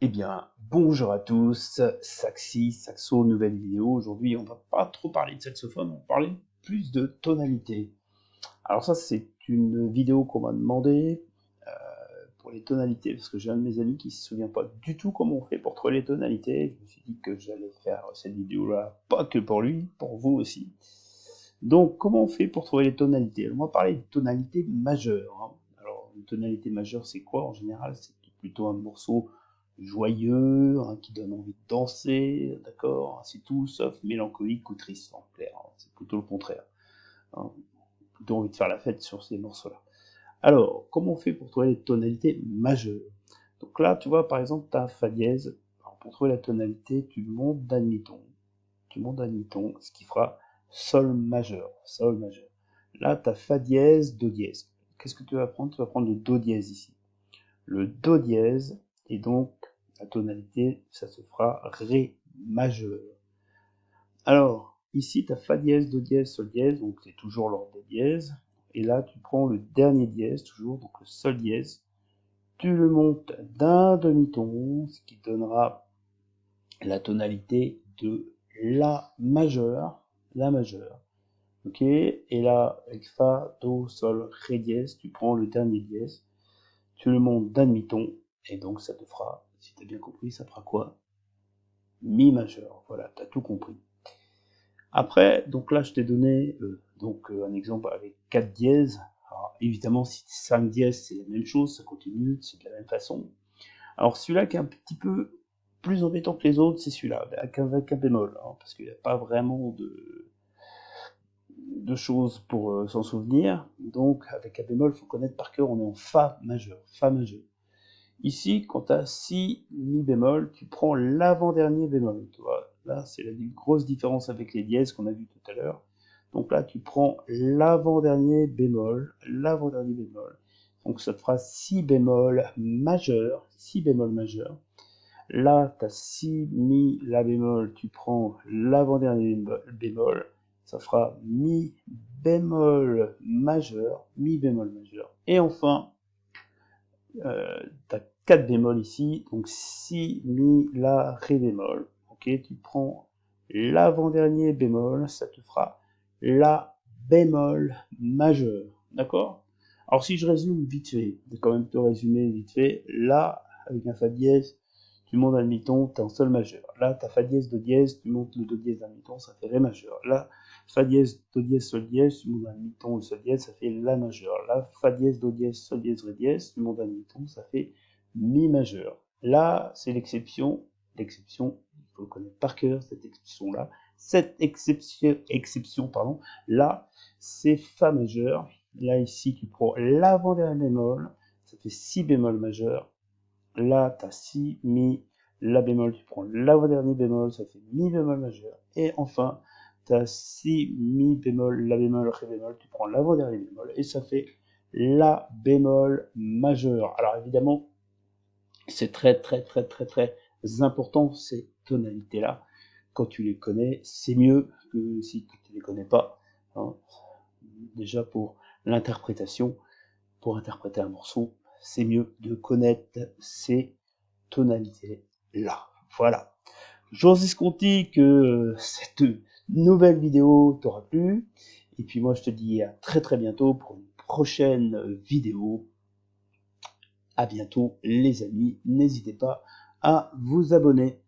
Eh bien, bonjour à tous, Saxo, nouvelle vidéo. Aujourd'hui, on va pas trop parler de saxophone, on va parler plus de tonalité. Alors ça, c'est une vidéo qu'on m'a demandé pour les tonalités, parce que j'ai un de mes amis qui se souvient pas du tout comment on fait pour trouver les tonalités. Je me suis dit que j'allais faire cette vidéo-là, pas que pour lui, pour vous aussi. Donc, comment on fait pour trouver les tonalités? On va parler de tonalité majeure, hein. Alors, une tonalité majeure, c'est quoi en général? C'est plutôt un morceau joyeux, hein, qui donne envie de danser, d'accord? C'est tout sauf mélancolique ou triste en clair, hein. C'est plutôt le contraire, hein. Plutôt envie de faire la fête sur ces morceaux-là. Alors, comment on fait pour trouver les tonalités majeures? Donc là, tu vois, par exemple, tu as Fa dièse. Alors, pour trouver la tonalité, tu montes d'un demi-ton. Tu montes d'un demi-ton, ce qui fera Sol majeur. Sol majeur. Là, tu as Fa dièse, Do dièse. Qu'est-ce que tu vas prendre? Tu vas prendre le Do dièse ici. Le Do dièse, et donc la tonalité, ça se fera Ré majeur. Alors, ici, tu as Fa dièse, Do dièse, Sol dièse, donc c'est toujours l'ordre des dièses. Et là, tu prends le dernier dièse, toujours, donc le Sol dièse. Tu le montes d'un demi-ton, ce qui donnera la tonalité de La majeur. La majeur. Ok? Et là, avec Fa, Do, Sol, Ré dièse, tu prends le dernier dièse. Tu le montes d'un demi-ton, et donc ça te fera, si tu as bien compris, ça fera quoi? Mi majeur. Voilà, tu as tout compris. Après, donc là, je t'ai donné un exemple avec 4 dièses. Alors, évidemment, si 5 dièses, c'est la même chose, ça continue, c'est de la même façon. Alors, celui-là qui est un petit peu plus embêtant que les autres, c'est celui-là, avec un bémol, hein, parce qu'il n'y a pas vraiment de choses pour s'en souvenir. Donc, avec un bémol, il faut connaître par cœur, on est en Fa majeur. Fa majeur. Ici, quand tu as si, mi bémol, tu prends l'avant-dernier bémol. Tu vois, là, c'est la grosse différence avec les dièses qu'on a vu tout à l'heure. Donc là, tu prends l'avant-dernier bémol, l'avant-dernier bémol. Donc ça te fera si bémol majeur, si bémol majeur. Là, tu as si, mi, la bémol, tu prends l'avant-dernier bémol, ça fera mi bémol majeur, mi bémol majeur. Et enfin, tu as 4 bémols ici, donc si, mi, la, ré bémol. Ok, tu prends l'avant-dernier bémol, ça te fera la bémol majeur. D'accord? Alors si je résume vite fait, je vais quand même te résumer vite fait, là, avec un Fa dièse, tu montes un demi-ton, tu es en Sol majeur. Là, tu as Fa dièse, Do dièse, tu montes le Do dièse d'un demi-ton, ça fait Ré majeur. Là, Fa dièse, Do dièse, Sol dièse, tu montes un demi-ton, le Sol dièse, ça fait La majeur. Là, Fa dièse, Do dièse, Sol dièse, Ré dièse, tu montes un demi-ton, ça fait Mi majeur. Là, c'est l'exception. L'exception, il faut le connaître par cœur, cette exception-là. Cette exception, pardon, là, c'est Fa majeur. Là, ici, tu prends l'avant-dernier bémol, ça fait Si bémol majeur. Là, tu as Si, Mi, La bémol, tu prends l'avant-dernier bémol, ça fait Mi bémol majeur. Et enfin, tu as Si, Mi bémol, La bémol, Ré bémol, tu prends l'avant-dernier bémol, et ça fait La bémol majeur. Alors évidemment, c'est très important ces tonalités-là. Quand tu les connais, c'est mieux que si tu ne les connais pas, hein. Déjà pour l'interprétation, pour interpréter un morceau, c'est mieux de connaître ces tonalités-là. Voilà. J'ose compter que cette nouvelle vidéo t'aura plu. Et puis moi, je te dis à très bientôt pour une prochaine vidéo. À bientôt, les amis. N'hésitez pas à vous abonner.